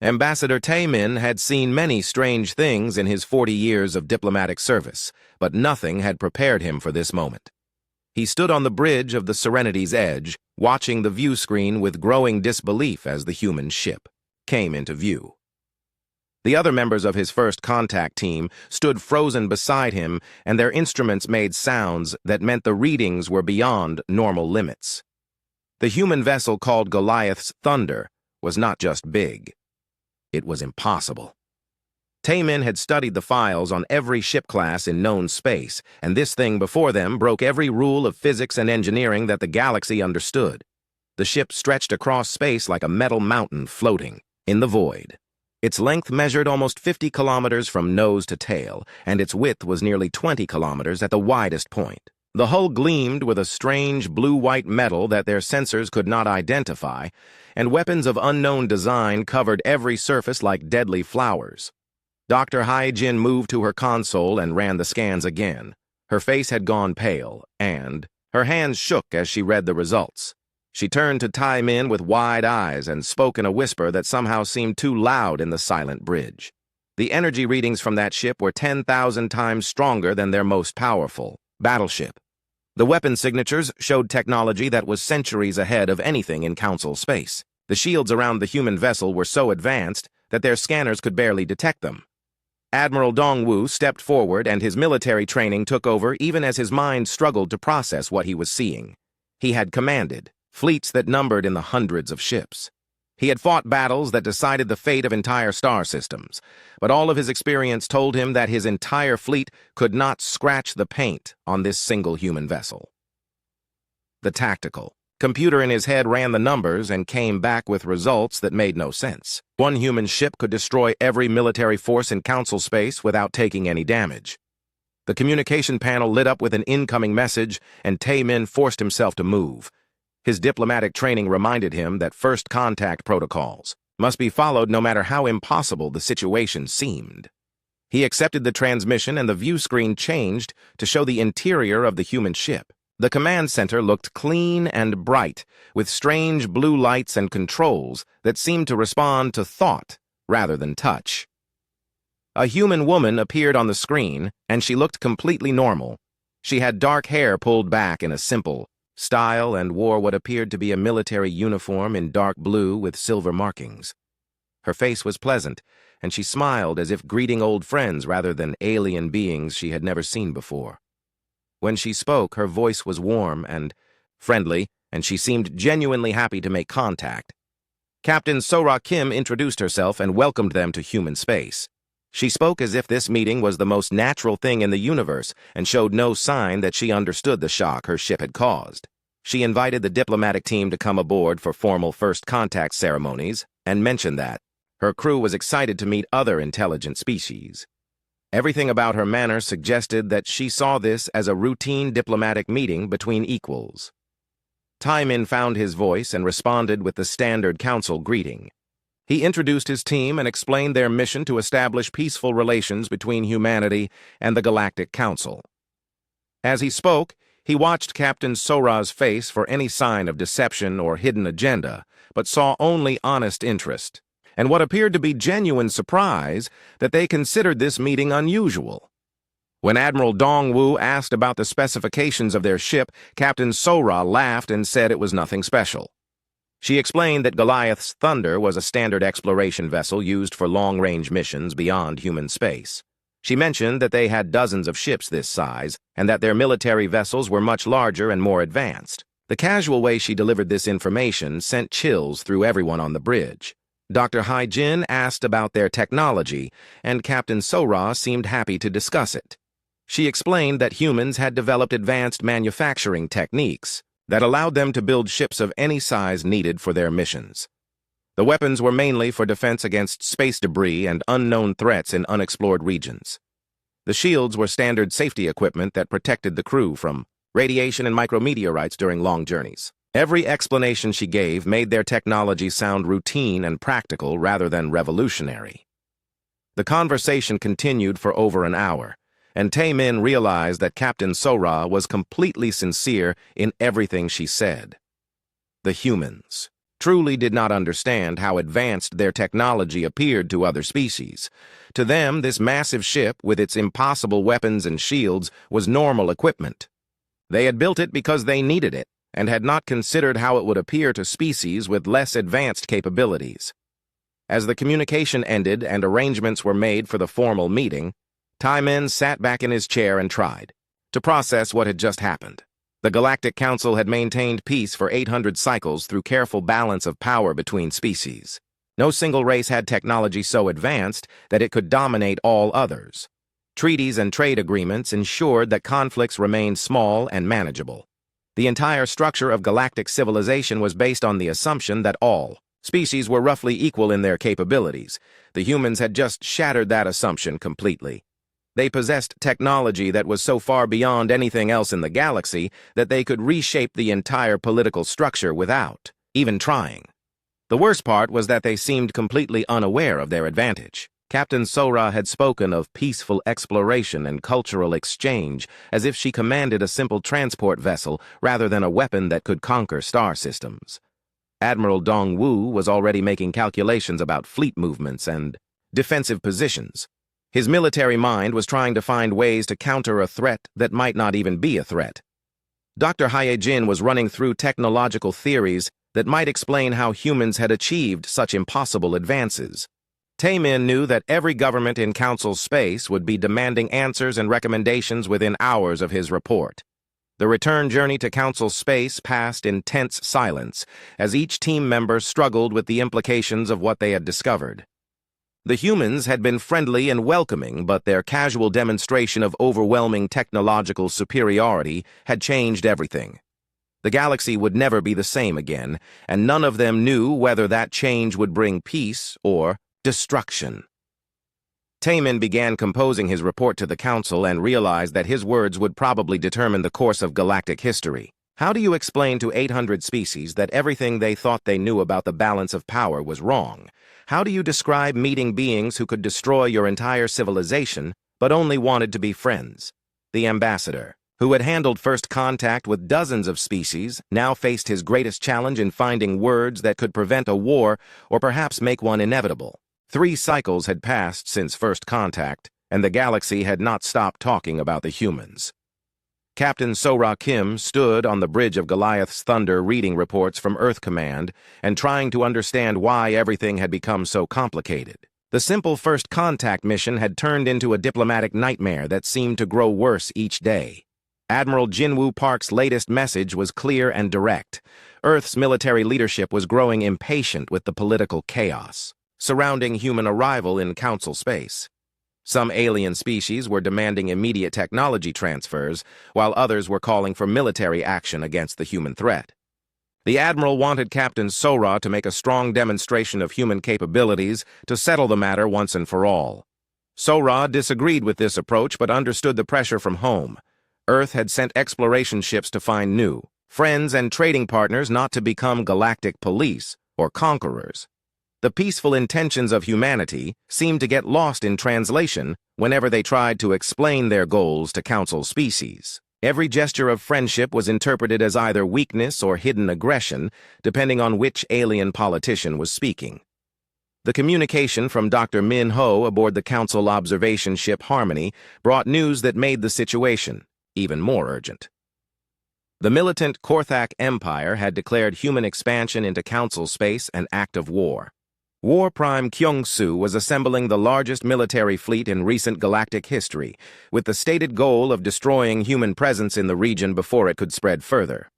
Ambassador Taemin had seen many strange things in his 40 years of diplomatic service, but nothing had prepared him for this moment. He stood on the bridge of the Serenity's edge, watching the view screen with growing disbelief as the human ship came into view. The other members of his first contact team stood frozen beside him, and their instruments made sounds that meant the readings were beyond normal limits. The human vessel called Goliath's Thunder was not just big. It was impossible. Taemin had studied the files on every ship class in known space, and this thing before them broke every rule of physics and engineering that the galaxy understood. The ship stretched across space like a metal mountain floating in the void. Its length measured almost 50 kilometers from nose to tail, and its width was nearly 20 kilometers at the widest point. The hull gleamed with a strange blue-white metal that their sensors could not identify, and weapons of unknown design covered every surface like deadly flowers. Dr. Hai-Jin moved to her console and ran the scans again. Her face had gone pale, and her hands shook as she read the results. She turned to Taemin with wide eyes and spoke in a whisper that somehow seemed too loud in the silent bridge. The energy readings from that ship were 10,000 times stronger than their most powerful battleship. The weapon signatures showed technology that was centuries ahead of anything in Council space. The shields around the human vessel were so advanced that their scanners could barely detect them. Admiral Dongwu stepped forward, and his military training took over even as his mind struggled to process what he was seeing. He had commanded fleets that numbered in the hundreds of ships. He had fought battles that decided the fate of entire star systems, but all of his experience told him that his entire fleet could not scratch the paint on this single human vessel. The tactical computer in his head ran the numbers and came back with results that made no sense. One human ship could destroy every military force in Council space without taking any damage. The communication panel lit up with an incoming message, and Taemin forced himself to move. His diplomatic training reminded him that first contact protocols must be followed no matter how impossible the situation seemed. He accepted the transmission, and the view screen changed to show the interior of the human ship. The command center looked clean and bright, with strange blue lights and controls that seemed to respond to thought rather than touch. A human woman appeared on the screen, and she looked completely normal. She had dark hair pulled back in a simple style and wore what appeared to be a military uniform in dark blue with silver markings. Her face was pleasant, and she smiled as if greeting old friends rather than alien beings she had never seen before. When she spoke, her voice was warm and friendly, and she seemed genuinely happy to make contact. Captain Sora Kim introduced herself and welcomed them to human space. She spoke as if this meeting was the most natural thing in the universe and showed no sign that she understood the shock her ship had caused. She invited the diplomatic team to come aboard for formal first contact ceremonies and mentioned that her crew was excited to meet other intelligent species. Everything about her manner suggested that she saw this as a routine diplomatic meeting between equals. Taemin found his voice and responded with the standard council greeting. He introduced his team and explained their mission to establish peaceful relations between humanity and the Galactic Council. As he spoke, he watched Captain Sora's face for any sign of deception or hidden agenda, but saw only honest interest, and what appeared to be genuine surprise that they considered this meeting unusual. When Admiral Dongwu asked about the specifications of their ship, Captain Sora laughed and said it was nothing special. She explained that Goliath's Thunder was a standard exploration vessel used for long-range missions beyond human space. She mentioned that they had dozens of ships this size, and that their military vessels were much larger and more advanced. The casual way she delivered this information sent chills through everyone on the bridge. Dr. Hai-Jin asked about their technology, and Captain Sora seemed happy to discuss it. She explained that humans had developed advanced manufacturing techniques that allowed them to build ships of any size needed for their missions. The weapons were mainly for defense against space debris and unknown threats in unexplored regions. The shields were standard safety equipment that protected the crew from radiation and micrometeorites during long journeys. Every explanation she gave made their technology sound routine and practical rather than revolutionary. The conversation continued for over an hour, and Taemin realized that Captain Sora was completely sincere in everything she said. The humans truly did not understand how advanced their technology appeared to other species. To them, this massive ship, with its impossible weapons and shields, was normal equipment. They had built it because they needed it, and had not considered how it would appear to species with less advanced capabilities. As the communication ended and arrangements were made for the formal meeting, Taimin sat back in his chair and tried to process what had just happened. The Galactic Council had maintained peace for 800 cycles through careful balance of power between species. No single race had technology so advanced that it could dominate all others. Treaties and trade agreements ensured that conflicts remained small and manageable. The entire structure of galactic civilization was based on the assumption that all species were roughly equal in their capabilities. The humans had just shattered that assumption completely. They possessed technology that was so far beyond anything else in the galaxy that they could reshape the entire political structure without even trying. The worst part was that they seemed completely unaware of their advantage. Captain Sora had spoken of peaceful exploration and cultural exchange as if she commanded a simple transport vessel rather than a weapon that could conquer star systems. Admiral Dong Wu was already making calculations about fleet movements and defensive positions. His military mind was trying to find ways to counter a threat that might not even be a threat. Dr. Haye-jin was running through technological theories that might explain how humans had achieved such impossible advances. Taimin knew that every government in Council space would be demanding answers and recommendations within hours of his report. The return journey to Council space passed in tense silence as each team member struggled with the implications of what they had discovered. The humans had been friendly and welcoming, but their casual demonstration of overwhelming technological superiority had changed everything. The galaxy would never be the same again, and none of them knew whether that change would bring peace or destruction. Taimin began composing his report to the Council and realized that his words would probably determine the course of galactic history. How do you explain to 800 species that everything they thought they knew about the balance of power was wrong? How do you describe meeting beings who could destroy your entire civilization but only wanted to be friends? The ambassador, who had handled first contact with dozens of species, now faced his greatest challenge in finding words that could prevent a war or perhaps make one inevitable. 3 cycles had passed since first contact, and the galaxy had not stopped talking about the humans. Captain Sora Kim stood on the bridge of Goliath's Thunder reading reports from Earth Command and trying to understand why everything had become so complicated. The simple first contact mission had turned into a diplomatic nightmare that seemed to grow worse each day. Admiral Jinwoo Park's latest message was clear and direct. Earth's military leadership was growing impatient with the political chaos surrounding human arrival in Council space. Some alien species were demanding immediate technology transfers, while others were calling for military action against the human threat. The Admiral wanted Captain Sora to make a strong demonstration of human capabilities to settle the matter once and for all. Sora disagreed with this approach but understood the pressure from home. Earth had sent exploration ships to find new friends and trading partners, not to become galactic police or conquerors. The peaceful intentions of humanity seemed to get lost in translation whenever they tried to explain their goals to Council species. Every gesture of friendship was interpreted as either weakness or hidden aggression, depending on which alien politician was speaking. The communication from Dr. Min Ho aboard the Council observation ship Harmony brought news that made the situation even more urgent. The militant Korthak Empire had declared human expansion into Council space an act of war. War Prime Kyung-soo was assembling the largest military fleet in recent galactic history, with the stated goal of destroying human presence in the region before it could spread further.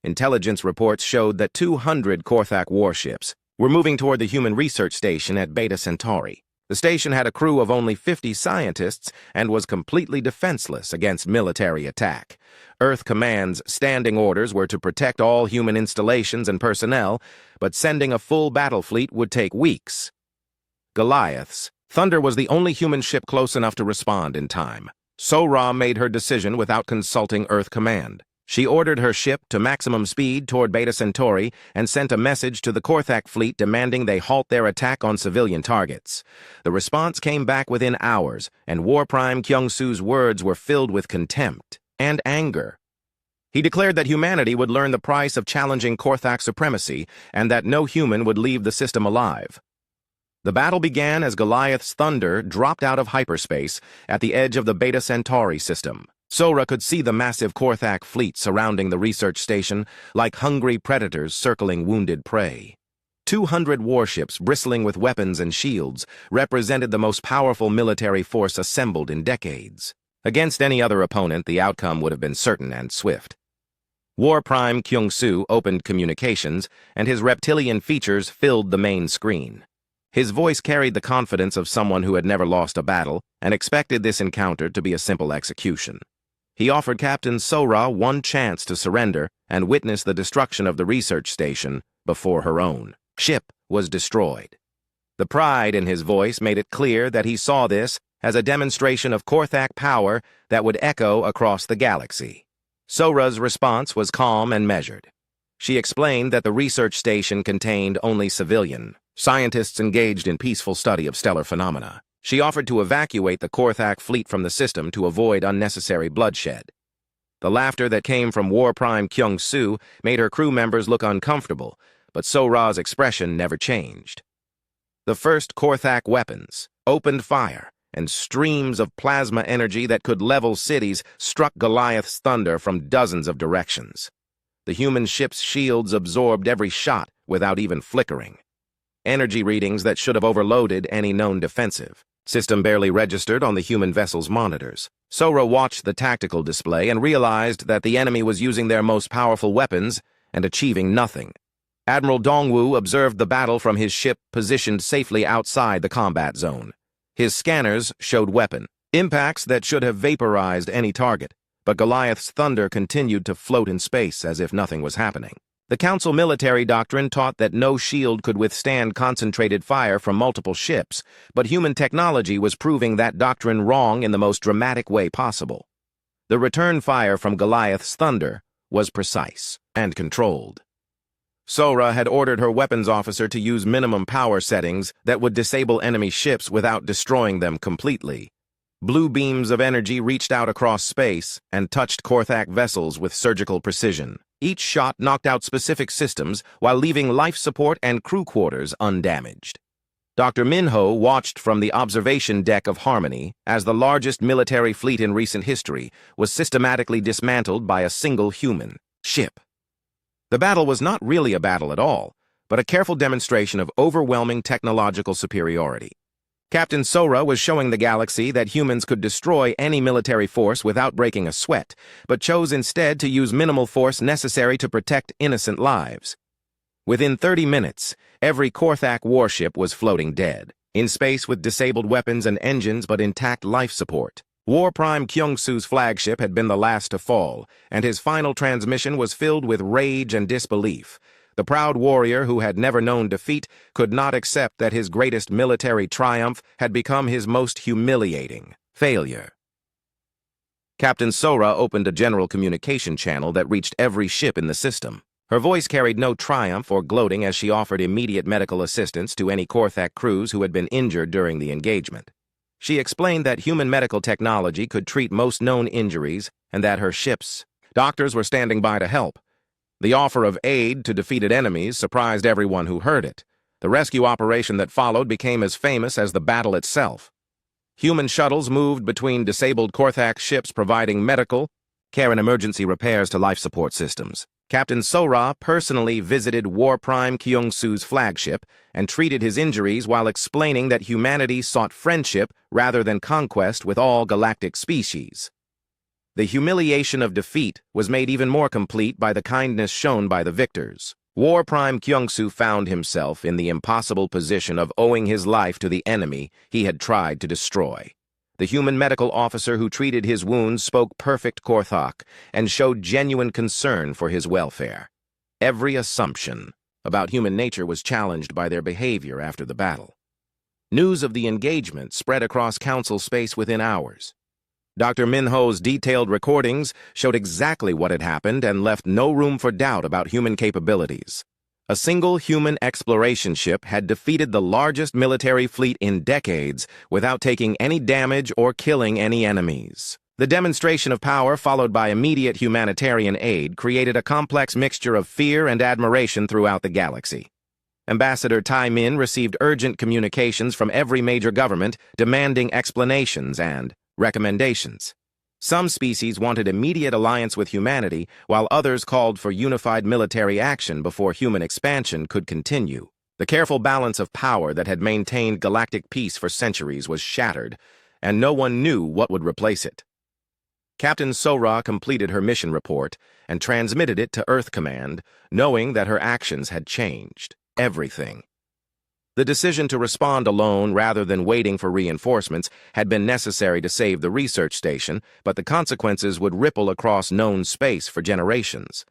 Intelligence reports showed that 200 Korthak warships were moving toward the human research station at Beta Centauri. The station had a crew of only 50 scientists and was completely defenseless against military attack. Earth Command's standing orders were to protect all human installations and personnel, but sending a full battle fleet would take weeks. Goliath's Thunder was the only human ship close enough to respond in time. Sora made her decision without consulting Earth Command. She ordered her ship to maximum speed toward Beta Centauri and sent a message to the Korthak fleet demanding they halt their attack on civilian targets. The response came back within hours, and War Prime Kyung-soo's words were filled with contempt and anger. He declared that humanity would learn the price of challenging Korthak supremacy and that no human would leave the system alive. The battle began as Goliath's thunder dropped out of hyperspace at the edge of the Beta Centauri system. Sora could see the massive Korthak fleet surrounding the research station like hungry predators circling wounded prey. 200 warships bristling with weapons and shields represented the most powerful military force assembled in decades. Against any other opponent, the outcome would have been certain and swift. War Prime Kyung-soo opened communications, and his reptilian features filled the main screen. His voice carried the confidence of someone who had never lost a battle and expected this encounter to be a simple execution. He offered Captain Sora one chance to surrender and witness the destruction of the research station before her own ship was destroyed. The pride in his voice made it clear that he saw this as a demonstration of Korthak power that would echo across the galaxy. Sora's response was calm and measured. She explained that the research station contained only civilian scientists engaged in peaceful study of stellar phenomena. She offered to evacuate the Korthak fleet from the system to avoid unnecessary bloodshed. The laughter that came from War Prime Kyung-soo made her crew members look uncomfortable, but Sora's expression never changed. The first Korthak weapons opened fire, and streams of plasma energy that could level cities struck Goliath's thunder from dozens of directions. The human ship's shields absorbed every shot without even flickering. Energy readings that should have overloaded any known defensive system barely registered on the human vessel's monitors. Sora watched the tactical display and realized that the enemy was using their most powerful weapons and achieving nothing. Admiral Dongwu observed the battle from his ship positioned safely outside the combat zone. His scanners showed weapon impacts that should have vaporized any target, but Goliath's thunder continued to float in space as if nothing was happening. The Council military doctrine taught that no shield could withstand concentrated fire from multiple ships, but human technology was proving that doctrine wrong in the most dramatic way possible. The return fire from Goliath's thunder was precise and controlled. Sora had ordered her weapons officer to use minimum power settings that would disable enemy ships without destroying them completely. Blue beams of energy reached out across space and touched Korthak vessels with surgical precision. Each shot knocked out specific systems while leaving life support and crew quarters undamaged. Dr. Minho watched from the observation deck of Harmony as the largest military fleet in recent history was systematically dismantled by a single human ship. The battle was not really a battle at all, but a careful demonstration of overwhelming technological superiority. Captain Sora was showing the galaxy that humans could destroy any military force without breaking a sweat, but chose instead to use minimal force necessary to protect innocent lives. Within 30 minutes, every Korthak warship was floating dead, in space with disabled weapons and engines but intact life support. War Prime Kyung-soo's flagship had been the last to fall, and his final transmission was filled with rage and disbelief. The proud warrior who had never known defeat could not accept that his greatest military triumph had become his most humiliating failure. Captain Sora opened a general communication channel that reached every ship in the system. Her voice carried no triumph or gloating as she offered immediate medical assistance to any Korthak crews who had been injured during the engagement. She explained that human medical technology could treat most known injuries and that her ship's doctors were standing by to help. The offer of aid to defeated enemies surprised everyone who heard it. The rescue operation that followed became as famous as the battle itself. Human shuttles moved between disabled Korthak ships providing medical care and emergency repairs to life support systems. Captain Sora personally visited War Prime Kyung-soo's flagship and treated his injuries while explaining that humanity sought friendship rather than conquest with all galactic species. The humiliation of defeat was made even more complete by the kindness shown by the victors. War Prime Kyung-soo found himself in the impossible position of owing his life to the enemy he had tried to destroy. The human medical officer who treated his wounds spoke perfect Korthak and showed genuine concern for his welfare. Every assumption about human nature was challenged by their behavior after the battle. News of the engagement spread across Council space within hours. Dr. Minho's detailed recordings showed exactly what had happened and left no room for doubt about human capabilities. A single human exploration ship had defeated the largest military fleet in decades without taking any damage or killing any enemies. The demonstration of power, followed by immediate humanitarian aid, created a complex mixture of fear and admiration throughout the galaxy. Ambassador Tai Min received urgent communications from every major government demanding explanations and recommendations. Some species wanted immediate alliance with humanity, while others called for unified military action before human expansion could continue. The careful balance of power that had maintained galactic peace for centuries was shattered, and no one knew what would replace it. Captain Sora completed her mission report and transmitted it to Earth Command, knowing that her actions had changed everything. The decision to respond alone rather than waiting for reinforcements had been necessary to save the research station, but the consequences would ripple across known space for generations.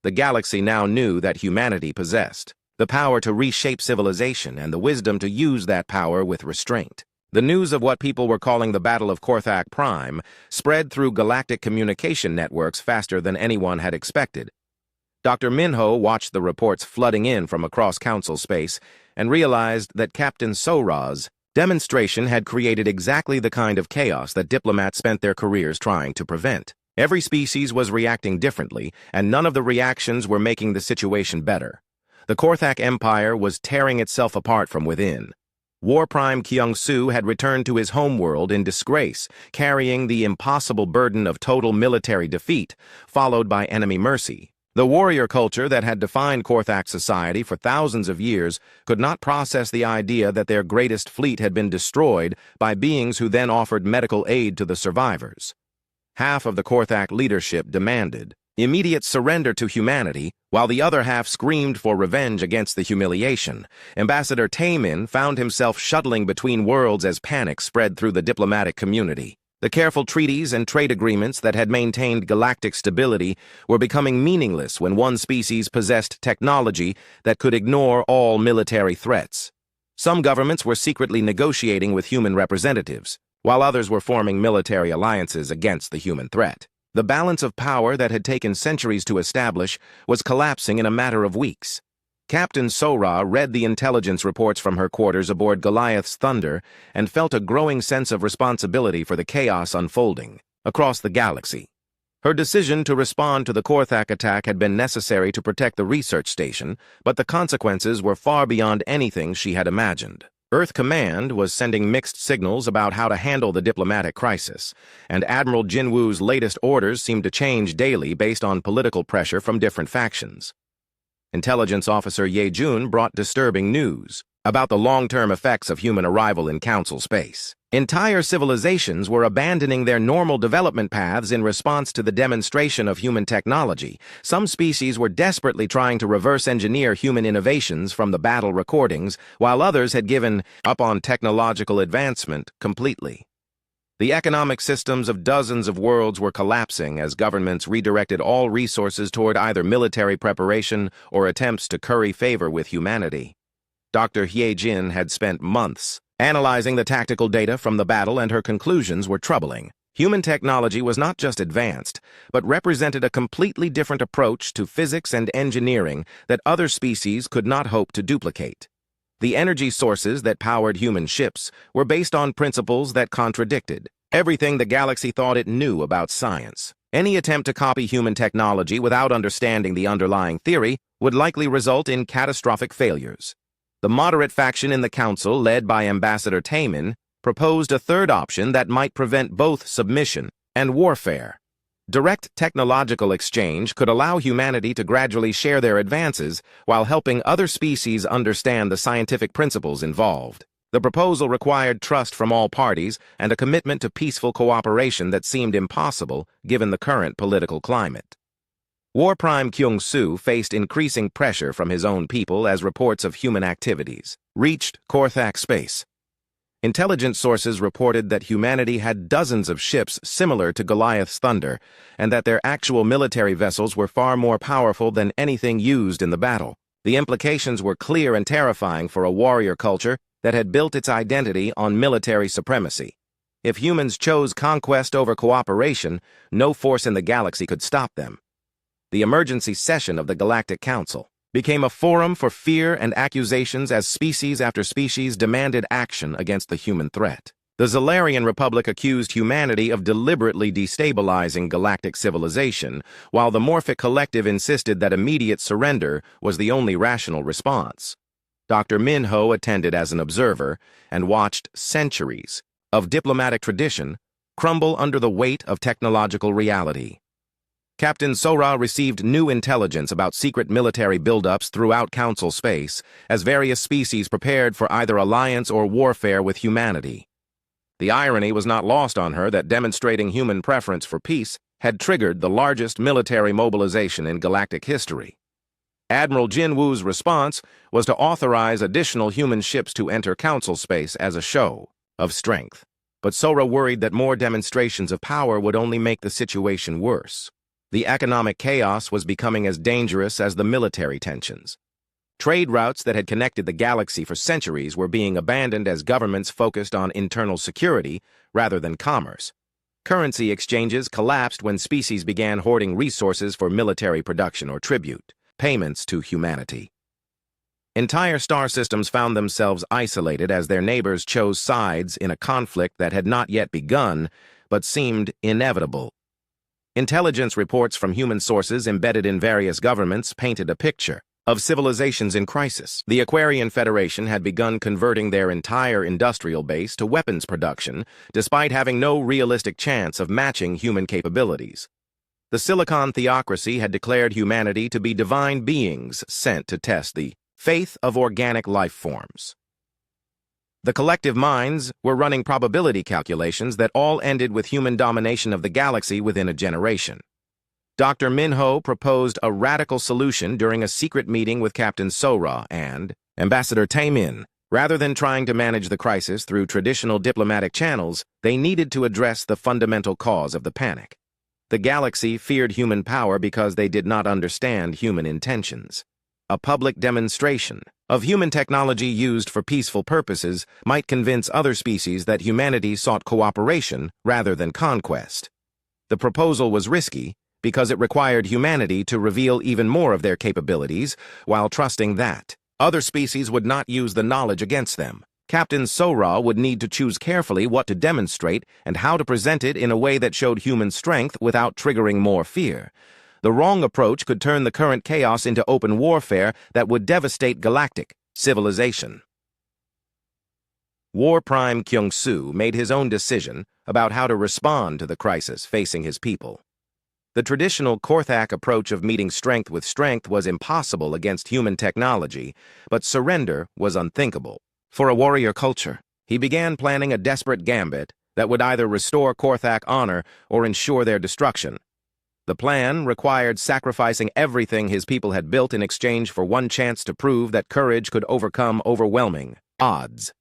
The galaxy now knew that humanity possessed the power to reshape civilization and the wisdom to use that power with restraint. The news of what people were calling the Battle of Korthak Prime spread through galactic communication networks faster than anyone had expected. Dr. Minho watched the reports flooding in from across Council space and realized that Captain Sora's demonstration had created exactly the kind of chaos that diplomats spent their careers trying to prevent. Every species was reacting differently, and none of the reactions were making the situation better. The Korthak Empire was tearing itself apart from within. War Prime Kyung-Soo had returned to his homeworld in disgrace, carrying the impossible burden of total military defeat, followed by enemy mercy. The warrior culture that had defined Korthak society for thousands of years could not process the idea that their greatest fleet had been destroyed by beings who then offered medical aid to the survivors. Half of the Korthak leadership demanded immediate surrender to humanity, while the other half screamed for revenge against the humiliation. Ambassador Tai Min found himself shuttling between worlds as panic spread through the diplomatic community. The careful treaties and trade agreements that had maintained galactic stability were becoming meaningless when one species possessed technology that could ignore all military threats. Some governments were secretly negotiating with human representatives, while others were forming military alliances against the human threat. The balance of power that had taken centuries to establish was collapsing in a matter of weeks. Captain Sora read the intelligence reports from her quarters aboard Goliath's Thunder and felt a growing sense of responsibility for the chaos unfolding across the galaxy. Her decision to respond to the Korthak attack had been necessary to protect the research station, but the consequences were far beyond anything she had imagined. Earth Command was sending mixed signals about how to handle the diplomatic crisis, and Admiral Jinwoo's latest orders seemed to change daily based on political pressure from different factions. Intelligence Officer Ye Jun brought disturbing news about the long-term effects of human arrival in Council space. Entire civilizations were abandoning their normal development paths in response to the demonstration of human technology. Some species were desperately trying to reverse engineer human innovations from the battle recordings, while others had given up on technological advancement completely. The economic systems of dozens of worlds were collapsing as governments redirected all resources toward either military preparation or attempts to curry favor with humanity. Dr. Hye Jin had spent months analyzing the tactical data from the battle, and her conclusions were troubling. Human technology was not just advanced, but represented a completely different approach to physics and engineering that other species could not hope to duplicate. The energy sources that powered human ships were based on principles that contradicted everything the galaxy thought it knew about science. Any attempt to copy human technology without understanding the underlying theory would likely result in catastrophic failures. The moderate faction in the Council, led by Ambassador Tai Min, proposed a third option that might prevent both submission and warfare. Direct technological exchange could allow humanity to gradually share their advances while helping other species understand the scientific principles involved. The proposal required trust from all parties and a commitment to peaceful cooperation that seemed impossible given the current political climate. War Prime Kyung-Soo faced increasing pressure from his own people as reports of human activities reached Korthak space. Intelligence sources reported that humanity had dozens of ships similar to Goliath's Thunder, and that their actual military vessels were far more powerful than anything used in the battle. The implications were clear and terrifying for a warrior culture that had built its identity on military supremacy. If humans chose conquest over cooperation, no force in the galaxy could stop them. The emergency session of the Galactic Council became a forum for fear and accusations as species after species demanded action against the human threat. The Zalarian Republic accused humanity of deliberately destabilizing galactic civilization, while the Morphic Collective insisted that immediate surrender was the only rational response. Dr. Minho attended as an observer and watched centuries of diplomatic tradition crumble under the weight of technological reality. Captain Sora received new intelligence about secret military buildups throughout Council space as various species prepared for either alliance or warfare with humanity. The irony was not lost on her that demonstrating human preference for peace had triggered the largest military mobilization in galactic history. Admiral Jin Woo's response was to authorize additional human ships to enter Council space as a show of strength. But Sora worried that more demonstrations of power would only make the situation worse. The economic chaos was becoming as dangerous as the military tensions. Trade routes that had connected the galaxy for centuries were being abandoned as governments focused on internal security rather than commerce. Currency exchanges collapsed when species began hoarding resources for military production or tribute payments to humanity. Entire star systems found themselves isolated as their neighbors chose sides in a conflict that had not yet begun, but seemed inevitable. Intelligence reports from human sources embedded in various governments painted a picture of civilizations in crisis. The Aquarian Federation had begun converting their entire industrial base to weapons production, despite having no realistic chance of matching human capabilities. The Silicon Theocracy had declared humanity to be divine beings sent to test the faith of organic life forms. The collective minds were running probability calculations that all ended with human domination of the galaxy within a generation. Dr. Minho proposed a radical solution during a secret meeting with Captain Sora and Ambassador Taemin. Rather than trying to manage the crisis through traditional diplomatic channels, they needed to address the fundamental cause of the panic. The galaxy feared human power because they did not understand human intentions. A public demonstration of human technology used for peaceful purposes might convince other species that humanity sought cooperation rather than conquest. The proposal was risky because it required humanity to reveal even more of their capabilities while trusting that other species would not use the knowledge against them. Captain Sora would need to choose carefully what to demonstrate and how to present it in a way that showed human strength without triggering more fear. The wrong approach could turn the current chaos into open warfare that would devastate galactic civilization. War Prime Kyung-soo made his own decision about how to respond to the crisis facing his people. The traditional Korthak approach of meeting strength with strength was impossible against human technology, but surrender was unthinkable. For a warrior culture, he began planning a desperate gambit that would either restore Korthak honor or ensure their destruction. The plan required sacrificing everything his people had built in exchange for one chance to prove that courage could overcome overwhelming odds.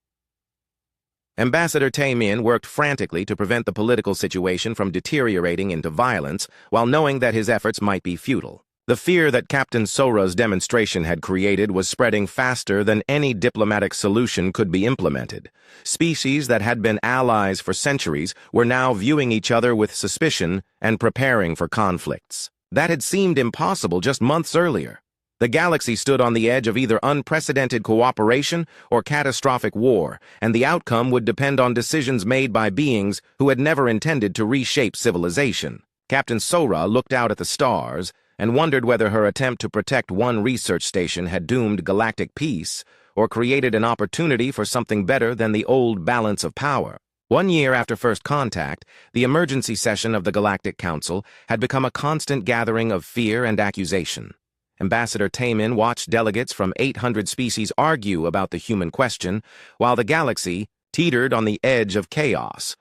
Ambassador Taemin worked frantically to prevent the political situation from deteriorating into violence while knowing that his efforts might be futile. The fear that Captain Sora's demonstration had created was spreading faster than any diplomatic solution could be implemented. Species that had been allies for centuries were now viewing each other with suspicion and preparing for conflicts that had seemed impossible just months earlier. The galaxy stood on the edge of either unprecedented cooperation or catastrophic war, and the outcome would depend on decisions made by beings who had never intended to reshape civilization. Captain Sora looked out at the stars and wondered whether her attempt to protect one research station had doomed galactic peace or created an opportunity for something better than the old balance of power. 1 year after first contact, the emergency session of the Galactic Council had become a constant gathering of fear and accusation. Ambassador Taemin watched delegates from 800 species argue about the human question, while the galaxy teetered on the edge of chaos.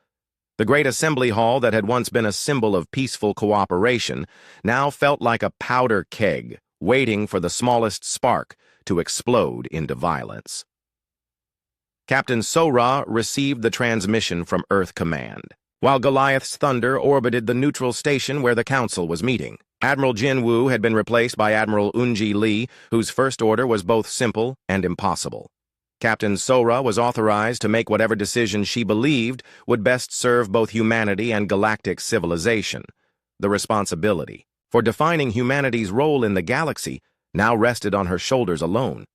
The great assembly hall that had once been a symbol of peaceful cooperation now felt like a powder keg, waiting for the smallest spark to explode into violence. Captain Sora received the transmission from Earth Command, while Goliath's thunder orbited the neutral station where the council was meeting. Admiral Jin Woo had been replaced by Admiral Eunji Lee, whose first order was both simple and impossible. Captain Sora was authorized to make whatever decision she believed would best serve both humanity and galactic civilization. The responsibility for defining humanity's role in the galaxy now rested on her shoulders alone.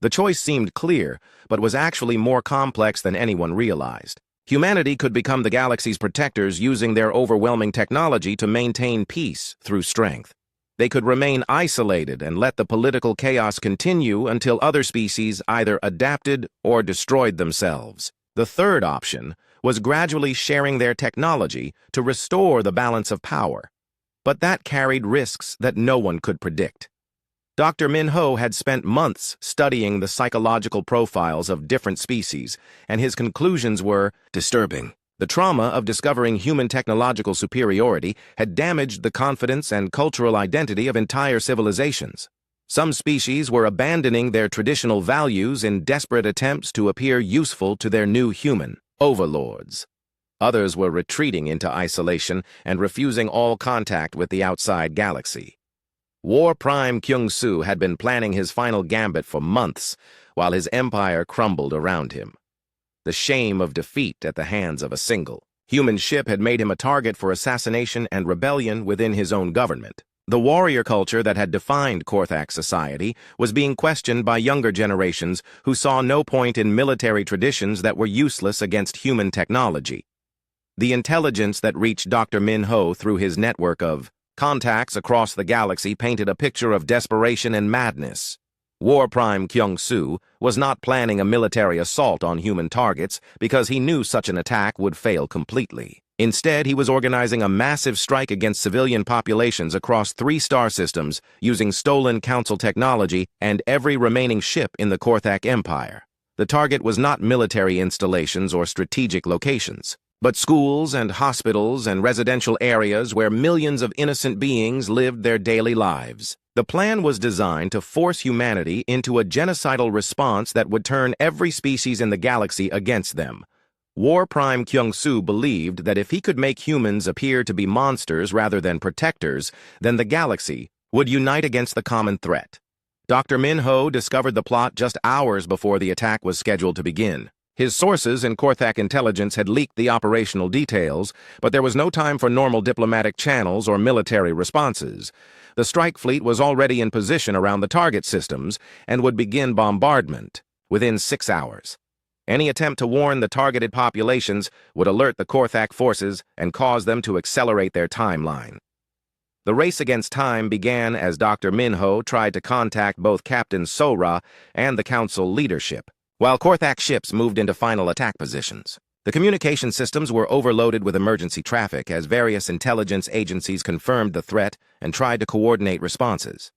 The choice seemed clear, but was actually more complex than anyone realized. Humanity could become the galaxy's protectors using their overwhelming technology to maintain peace through strength. They could remain isolated and let the political chaos continue until other species either adapted or destroyed themselves. The third option was gradually sharing their technology to restore the balance of power. But that carried risks that no one could predict. Dr. Min-ho had spent months studying the psychological profiles of different species, and his conclusions were disturbing. The trauma of discovering human technological superiority had damaged the confidence and cultural identity of entire civilizations. Some species were abandoning their traditional values in desperate attempts to appear useful to their new human overlords. Others were retreating into isolation and refusing all contact with the outside galaxy. War Prime Kyung-soo had been planning his final gambit for months, while his empire crumbled around him. The shame of defeat at the hands of a single human ship had made him a target for assassination and rebellion within his own government. The warrior culture that had defined Korthak society was being questioned by younger generations who saw no point in military traditions that were useless against human technology. The intelligence that reached Dr. Min-ho through his network of contacts across the galaxy painted a picture of desperation and madness. War Prime Kyung-soo was not planning a military assault on human targets because he knew such an attack would fail completely. Instead, he was organizing a massive strike against civilian populations across 3 star systems using stolen Council technology and every remaining ship in the Korthak Empire. The target was not military installations or strategic locations, but schools and hospitals and residential areas where millions of innocent beings lived their daily lives. The plan was designed to force humanity into a genocidal response that would turn every species in the galaxy against them. War Prime Kyung-soo believed that if he could make humans appear to be monsters rather than protectors, then the galaxy would unite against the common threat. Dr. Min-ho discovered the plot just hours before the attack was scheduled to begin. His sources in Korthak intelligence had leaked the operational details, but there was no time for normal diplomatic channels or military responses. The strike fleet was already in position around the target systems and would begin bombardment within 6 hours. Any attempt to warn the targeted populations would alert the Korthak forces and cause them to accelerate their timeline. The race against time began as Dr. Min-ho tried to contact both Captain So-ra and the Council leadership, while Korthak ships moved into final attack positions. The communication systems were overloaded with emergency traffic as various intelligence agencies confirmed the threat and tried to coordinate responses.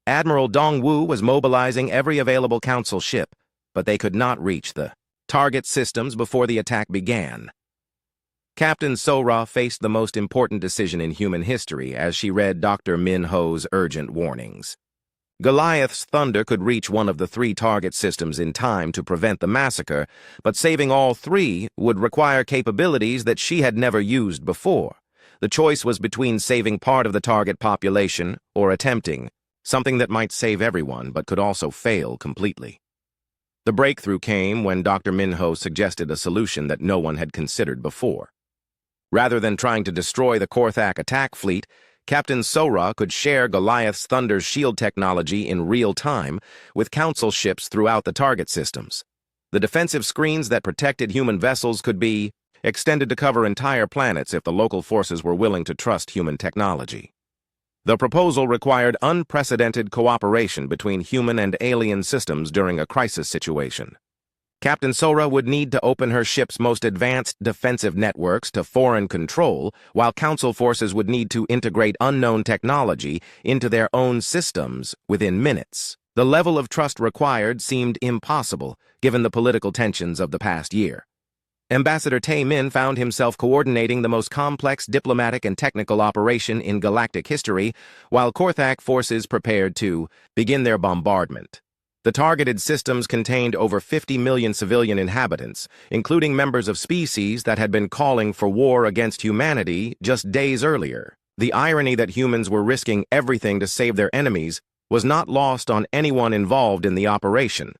Admiral Dong-woo was mobilizing every available Council ship, but they could not reach the target systems before the attack began. Captain So-ra faced the most important decision in human history as she read Dr. Min-ho's urgent warnings. Goliath's thunder could reach one of the 3 target systems in time to prevent the massacre, but saving all 3 would require capabilities that she had never used before. The choice was between saving part of the target population or attempting something that might save everyone but could also fail completely. The breakthrough came when Dr. Min-ho suggested a solution that no one had considered before. Rather than trying to destroy the Korthak attack fleet, Captain So-ra could share Goliath's Thunder's shield technology in real time with Council ships throughout the target systems. The defensive screens that protected human vessels could be extended to cover entire planets if the local forces were willing to trust human technology. The proposal required unprecedented cooperation between human and alien systems during a crisis situation. Captain So-ra would need to open her ship's most advanced defensive networks to foreign control, while Council forces would need to integrate unknown technology into their own systems within minutes. The level of trust required seemed impossible, given the political tensions of the past year. Ambassador Tae-min found himself coordinating the most complex diplomatic and technical operation in galactic history, while Korthak forces prepared to begin their bombardment. The targeted systems contained over 50 million civilian inhabitants, including members of species that had been calling for war against humanity just days earlier. The irony that humans were risking everything to save their enemies was not lost on anyone involved in the operation.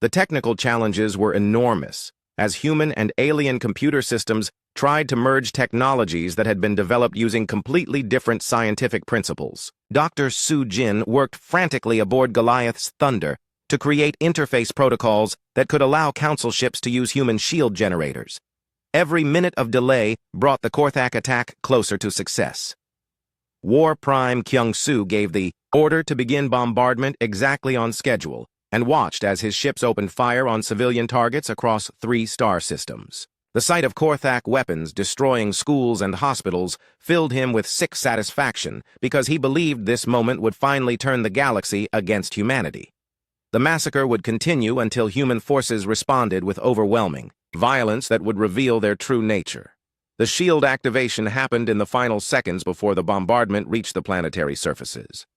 The technical challenges were enormous, as human and alien computer systems tried to merge technologies that had been developed using completely different scientific principles. Dr. Su-jin worked frantically aboard Goliath's Thunder to create interface protocols that could allow Council ships to use human shield generators. Every minute of delay brought the Korthak attack closer to success. War Prime Kyung-soo gave the order to begin bombardment exactly on schedule and watched as his ships opened fire on civilian targets across 3 star systems. The sight of Korthak weapons destroying schools and hospitals filled him with sick satisfaction because he believed this moment would finally turn the galaxy against humanity. The massacre would continue until human forces responded with overwhelming violence that would reveal their true nature. The shield activation happened in the final seconds before the bombardment reached the planetary surfaces.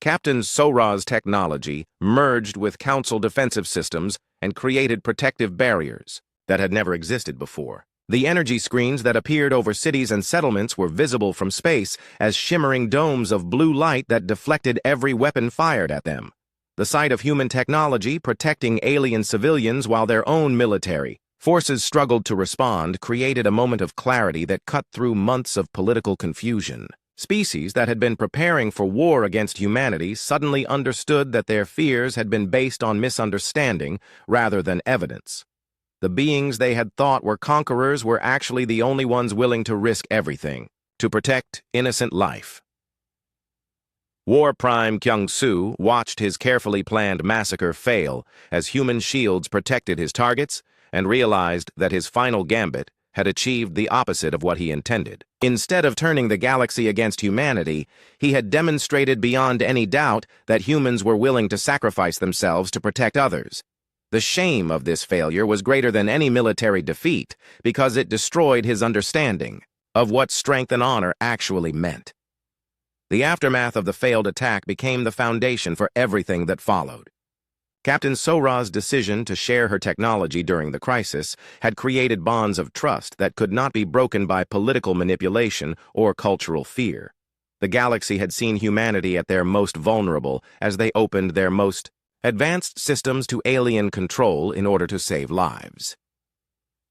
Captain Sora's technology merged with Council defensive systems and created protective barriers that had never existed before. The energy screens that appeared over cities and settlements were visible from space as shimmering domes of blue light that deflected every weapon fired at them. The sight of human technology protecting alien civilians while their own military forces struggled to respond created a moment of clarity that cut through months of political confusion. Species that had been preparing for war against humanity suddenly understood that their fears had been based on misunderstanding rather than evidence. The beings they had thought were conquerors were actually the only ones willing to risk everything to protect innocent life. War Prime Kyung-soo watched his carefully planned massacre fail as human shields protected his targets and realized that his final gambit had achieved the opposite of what he intended. Instead of turning the galaxy against humanity, he had demonstrated beyond any doubt that humans were willing to sacrifice themselves to protect others. The shame of this failure was greater than any military defeat because it destroyed his understanding of what strength and honor actually meant. The aftermath of the failed attack became the foundation for everything that followed. Captain Sora's decision to share her technology during the crisis had created bonds of trust that could not be broken by political manipulation or cultural fear. The galaxy had seen humanity at their most vulnerable as they opened their most advanced systems to alien control in order to save lives.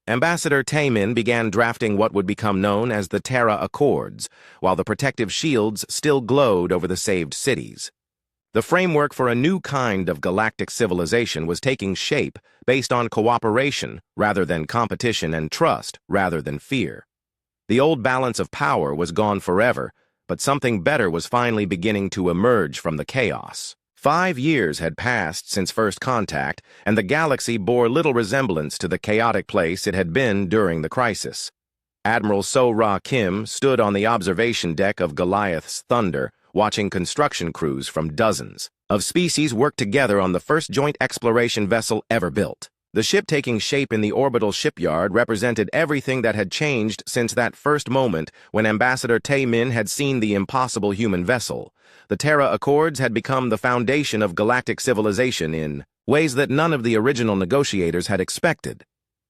Ambassador Taemin began drafting what would become known as the Terra Accords, while the protective shields still glowed over the saved cities. The framework for a new kind of galactic civilization was taking shape based on cooperation rather than competition and trust rather than fear. The old balance of power was gone forever, but something better was finally beginning to emerge from the chaos. 5 years had passed since first contact, and the galaxy bore little resemblance to the chaotic place it had been during the crisis. Admiral So-Ra Kim stood on the observation deck of Goliath's Thunder, watching construction crews from dozens of species work together on the first joint exploration vessel ever built. The ship taking shape in the orbital shipyard represented everything that had changed since that first moment when Ambassador Taemin had seen the impossible human vessel. The Terra Accords had become the foundation of galactic civilization in ways that none of the original negotiators had expected.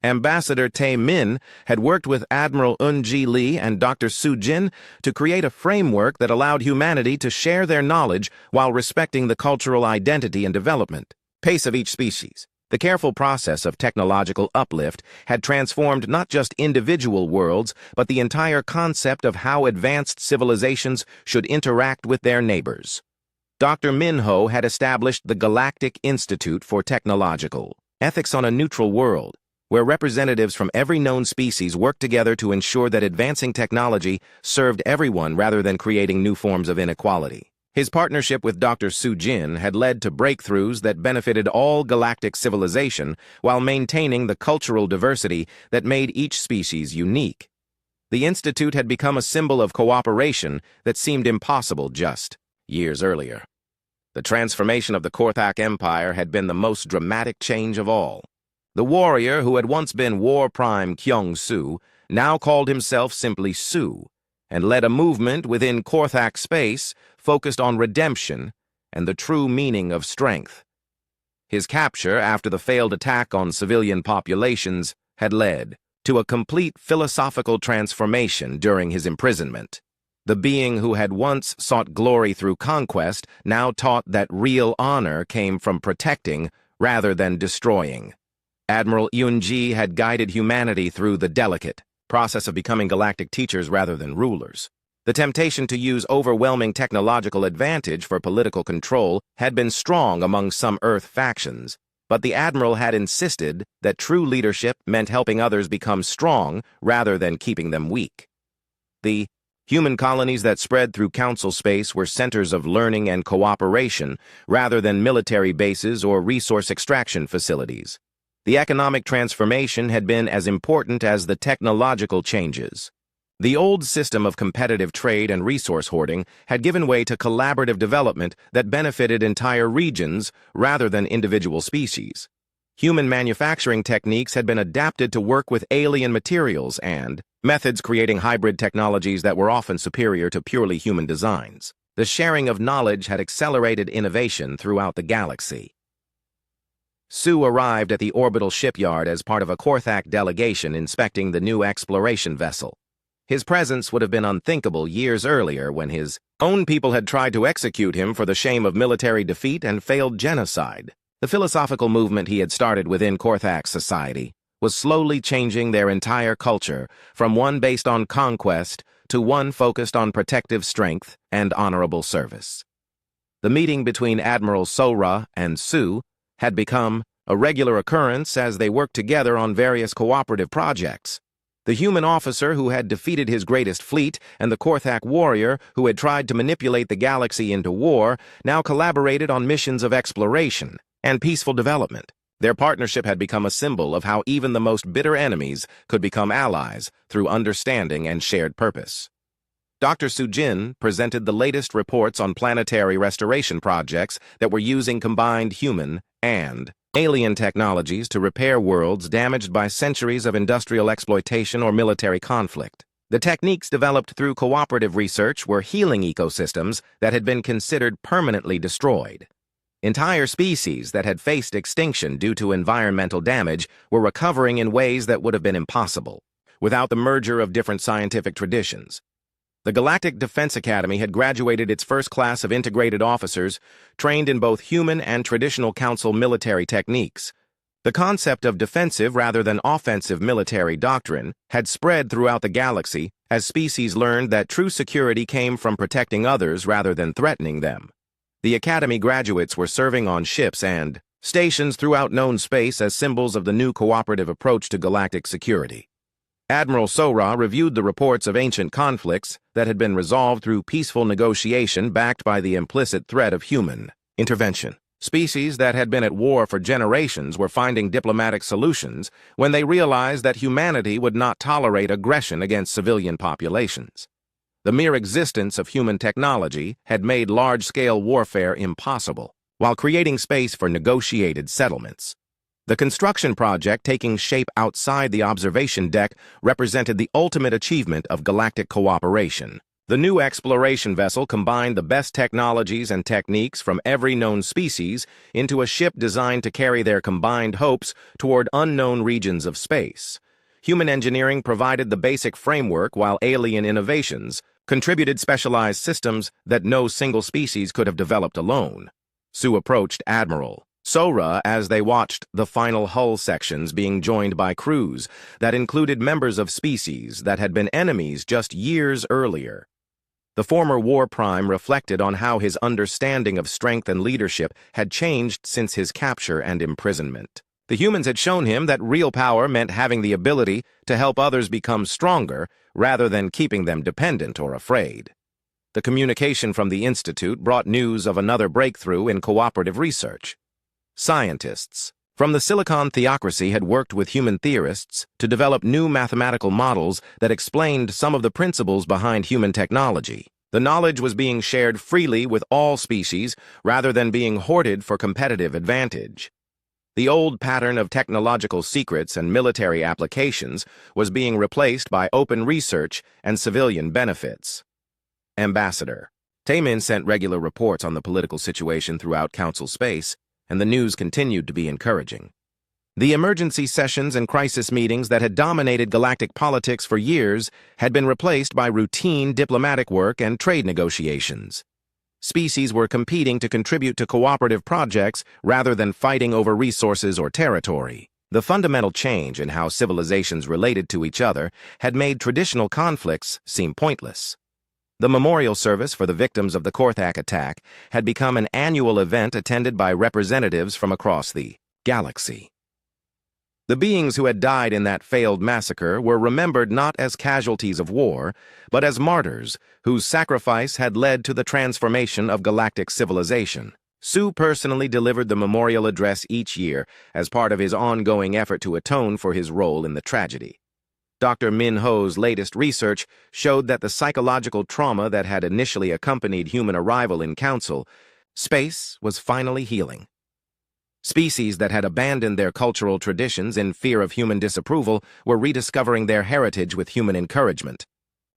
Ambassador Taemin had worked with Admiral Eun-ji Lee and Dr. Su-jin to create a framework that allowed humanity to share their knowledge while respecting the cultural identity and development pace of each species. The careful process of technological uplift had transformed not just individual worlds, but the entire concept of how advanced civilizations should interact with their neighbors. Dr. Minho had established the Galactic Institute for Technological Ethics on a Neutral World, where representatives from every known species worked together to ensure that advancing technology served everyone rather than creating new forms of inequality. His partnership with Dr. Su-jin had led to breakthroughs that benefited all galactic civilization while maintaining the cultural diversity that made each species unique. The Institute had become a symbol of cooperation that seemed impossible just years earlier. The transformation of the Korthak Empire had been the most dramatic change of all. The warrior who had once been War Prime Kyung-soo now called himself simply Su, and led a movement within Korthak space focused on redemption and the true meaning of strength. His capture after the failed attack on civilian populations had led to a complete philosophical transformation during his imprisonment. The being who had once sought glory through conquest now taught that real honor came from protecting rather than destroying. Admiral Eun-ji had guided humanity through the delicate process of becoming galactic teachers rather than rulers. The temptation to use overwhelming technological advantage for political control had been strong among some Earth factions, but the admiral had insisted that true leadership meant helping others become strong rather than keeping them weak. The human colonies that spread through council space were centers of learning and cooperation rather than military bases or resource extraction facilities. The economic transformation had been as important as the technological changes. The old system of competitive trade and resource hoarding had given way to collaborative development that benefited entire regions rather than individual species. Human manufacturing techniques had been adapted to work with alien materials and methods creating hybrid technologies that were often superior to purely human designs. The sharing of knowledge had accelerated innovation throughout the galaxy. Sue arrived at the orbital shipyard as part of a Korthak delegation inspecting the new exploration vessel. His presence would have been unthinkable years earlier when his own people had tried to execute him for the shame of military defeat and failed genocide. The philosophical movement he had started within Korthak society was slowly changing their entire culture from one based on conquest to one focused on protective strength and honorable service. The meeting between Admiral Sora and Sue had become a regular occurrence as they worked together on various cooperative projects. The human officer who had defeated his greatest fleet and the Korthak warrior who had tried to manipulate the galaxy into war now collaborated on missions of exploration and peaceful development. Their partnership had become a symbol of how even the most bitter enemies could become allies through understanding and shared purpose. Dr. Sujin presented the latest reports on planetary restoration projects that were using combined human and alien technologies to repair worlds damaged by centuries of industrial exploitation or military conflict. The techniques developed through cooperative research were healing ecosystems that had been considered permanently destroyed. Entire species that had faced extinction due to environmental damage were recovering in ways that would have been impossible without the merger of different scientific traditions. The Galactic Defense Academy had graduated its first class of integrated officers trained in both human and traditional council military techniques. The concept of defensive rather than offensive military doctrine had spread throughout the galaxy as species learned that true security came from protecting others rather than threatening them. The Academy graduates were serving on ships and stations throughout known space as symbols of the new cooperative approach to galactic security. Admiral Sora reviewed the reports of ancient conflicts that had been resolved through peaceful negotiation backed by the implicit threat of human intervention. Species that had been at war for generations were finding diplomatic solutions when they realized that humanity would not tolerate aggression against civilian populations. The mere existence of human technology had made large-scale warfare impossible, while creating space for negotiated settlements. The construction project taking shape outside the observation deck represented the ultimate achievement of galactic cooperation. The new exploration vessel combined the best technologies and techniques from every known species into a ship designed to carry their combined hopes toward unknown regions of space. Human engineering provided the basic framework while alien innovations contributed specialized systems that no single species could have developed alone. Sue approached Admiral Sora as they watched the final hull sections being joined by crews that included members of species that had been enemies just years earlier. The former war prime reflected on how his understanding of strength and leadership had changed since his capture and imprisonment. The humans had shown him that real power meant having the ability to help others become stronger rather than keeping them dependent or afraid. The communication from the Institute brought news of another breakthrough in cooperative research. Scientists from the Silicon Theocracy had worked with human theorists to develop new mathematical models that explained some of the principles behind human technology. The knowledge was being shared freely with all species rather than being hoarded for competitive advantage. The old pattern of technological secrets and military applications was being replaced by open research and civilian benefits. Ambassador Taemin sent regular reports on the political situation throughout Council space, and the news continued to be encouraging. The emergency sessions and crisis meetings that had dominated galactic politics for years had been replaced by routine diplomatic work and trade negotiations. Species were competing to contribute to cooperative projects rather than fighting over resources or territory. The fundamental change in how civilizations related to each other had made traditional conflicts seem pointless. The memorial service for the victims of the Korthak attack had become an annual event attended by representatives from across the Galaxy. The beings who had died in that failed massacre were remembered not as casualties of war, but as martyrs whose sacrifice had led to the transformation of galactic civilization. Sue personally delivered the memorial address each year as part of his ongoing effort to atone for his role in the tragedy. Dr. Min Ho's latest research showed that the psychological trauma that had initially accompanied human arrival in Council space was finally healing. Species that had abandoned their cultural traditions in fear of human disapproval were rediscovering their heritage with human encouragement.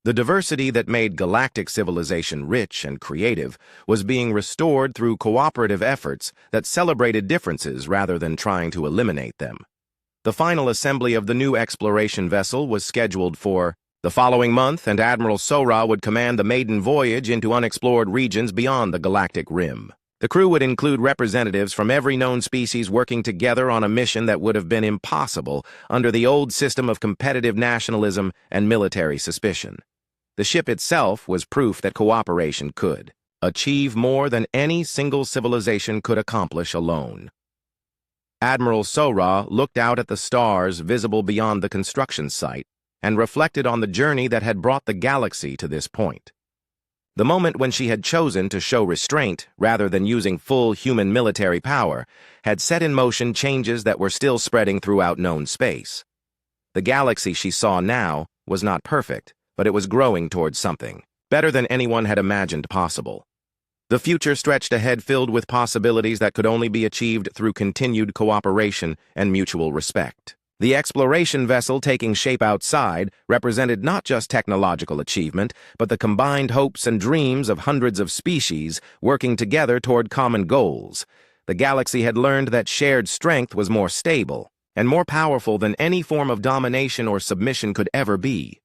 The diversity that made galactic civilization rich and creative was being restored through cooperative efforts that celebrated differences rather than trying to eliminate them. The final assembly of the new exploration vessel was scheduled for the following month, and Admiral Sora would command the maiden voyage into unexplored regions beyond the galactic rim. The crew would include representatives from every known species working together on a mission that would have been impossible under the old system of competitive nationalism and military suspicion. The ship itself was proof that cooperation could achieve more than any single civilization could accomplish alone. Admiral Sora looked out at the stars visible beyond the construction site and reflected on the journey that had brought the galaxy to this point. The moment when she had chosen to show restraint rather than using full human military power had set in motion changes that were still spreading throughout known space. The galaxy she saw now was not perfect, but it was growing towards something better than anyone had imagined possible. The future stretched ahead filled with possibilities that could only be achieved through continued cooperation and mutual respect. The exploration vessel taking shape outside represented not just technological achievement, but the combined hopes and dreams of hundreds of species working together toward common goals. The galaxy had learned that shared strength was more stable and more powerful than any form of domination or submission could ever be.